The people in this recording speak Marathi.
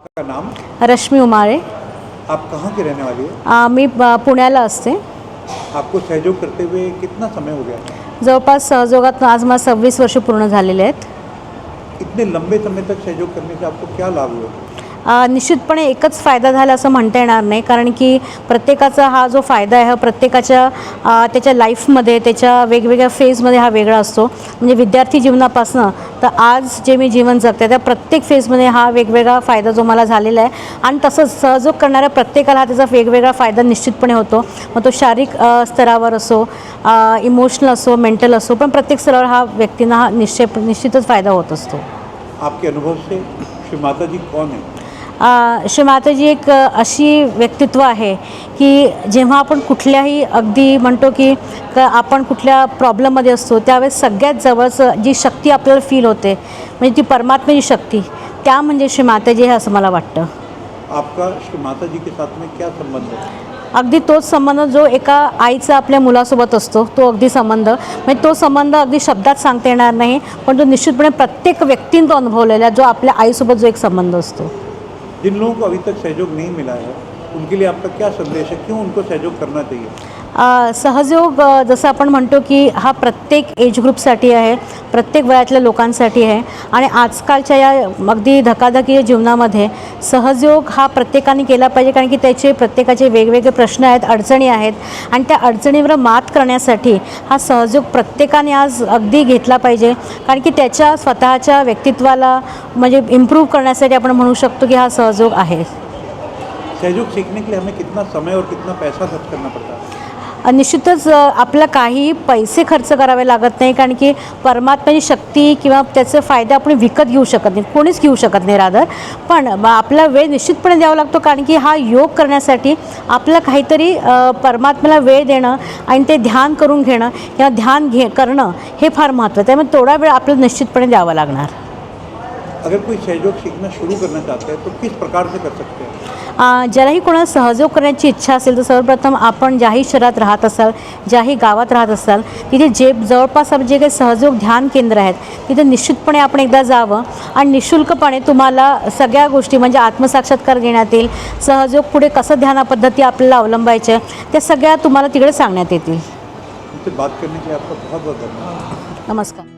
आपका नाम? रश्मी उमारे। आप कहाँ की रहने वाली है? मी पुण्याला असते। आपको सहयोग करते हुए कितना समय हो गया? जवळपास सहयोगात आज मला 26 वर्ष पूर्ण झालेले आहेत। इतने लंबे समय तक सहयोग करने से आपको क्या लाभ हुए? निश्चितपणे एकच फायदा झाला असं म्हणता येणार नाही, कारण की प्रत्येकाचा हा जो फायदा आहे हा प्रत्येकाच्या त्याच्या लाईफमध्ये त्याच्या वेगवेगळ्या फेजमध्ये हा वेगळा असतो। म्हणजे विद्यार्थी जीवनापासून तर आज जे मी जीवन जगते त्या प्रत्येक फेजमध्ये हा वेगवेगळा फायदा जो मला झालेला आहे आणि तसंच सहयोग करणाऱ्या प्रत्येकाला हा त्याचा वेगवेगळा फायदा निश्चितपणे होतो। मग तो शारीरिक स्तरावर असो, इमोशनल असो, मेंटल असो, पण प्रत्येक स्तरावर हा व्यक्तींना हा निश्चितच फायदा होत असतो। आपके अनुभव से श्री माता जी कौन है? श्री माताजी एक अशी व्यक्तित्व आहे की जेव्हा आपण कुठल्याही अगदी म्हणतो की आपण कुठल्या प्रॉब्लेममध्ये असतो त्यावेळेस सगळ्यात जवळचं जी शक्ती आपल्याला फील होते म्हणजे ती परमात्म्याची शक्ती, त्या म्हणजे श्री माताजी आहे असं मला वाटतं। आपका श्री माता जी के साथ में क्या संबंध है? अगदी तोच संबंध जो एका आईचा आपल्या मुलासोबत असतो, तो अगदी संबंध म्हणजे तो संबंध अगदी शब्दात सांगता येणार नाही, पण तो निश्चितपणे प्रत्येक व्यक्तीने तो अनुभवलेला जो आपल्या आईसोबत जो एक संबंध असतो। जिन लोगों को अभी तक सहयोग नहीं मिला है उनके लिए आपका क्या संदेश है, क्यों उनको सहयोग करना चाहिए? सहयोग जसं आपण म्हणतो की हा प्रत्येक एज ग्रुपसाठी आहे, प्रत्येक वयातल्या लोकांसाठी आहे आणि आजकालच्या या अगदी धकाधकीच्या जीवनामध्ये सहयोग हा प्रत्येकाने केला पाहिजे, कारण की त्याचे प्रत्येकाचे वेगवेगळे प्रश्न आहेत, अडचणी आहेत आणि त्या अडचणीवर मात करण्यासाठी हा सहयोग प्रत्येकाने आज अगदी घेतला पाहिजे, कारण की त्याच्या स्वतःच्या व्यक्तित्वाला म्हणजे इम्प्रूव्ह करण्यासाठी आपण म्हणू शकतो की हा सहयोग आहे। सहयोग सीखने के लिए हमें कितना समय और कितना पैसा खर्च करना पड़ता है? निश्चितच आपल्याला काही पैसे खर्च करावे लागत नाही, कारण की परमात्म्याची शक्ती किंवा त्याचे फायदे आपण विकत घेऊ शकत नाही, कोणीच घेऊ शकत नाही रादर, पण आपला वेळ निश्चितपणे द्यावा लागतो, कारण की हा योग करण्यासाठी आपल्याला काहीतरी परमात्म्याला वेळ देणं आणि ते ध्यान करून घेणं किंवा ध्यान करणं हे फार महत्त्वाचं आहे, त्यामुळे थोडा वेळ आपल्याला निश्चितपणे द्यावा लागणार। अगर कोई सहयोग सीखना शुरू करना चाहते हैं तो किस प्रकार से कर सकते हैं? ज्यालाही कोणाला सहयोग करण्याची इच्छा असेल तर सर्वप्रथम आपण ज्याही शहरात राहत असाल, ज्याही गावात राहत असाल, तिथे जे जवळपास जे काही सहयोग ध्यान केंद्र आहेत तिथे निश्चितपणे आपण एकदा जावं आणि निःशुल्कपणे तुम्हाला सगळ्या गोष्टी म्हणजे आत्मसाक्षात्कार घेण्यात येईल, सहयोग पुढे कसं ध्यान पद्धती आपल्याला अवलंबायच्या त्या सगळ्या तुम्हाला तिकडे सांगण्यात येतील। मुझसे बात करने के लिए आपका बहुत बहुत धन्यवाद। नमस्कार।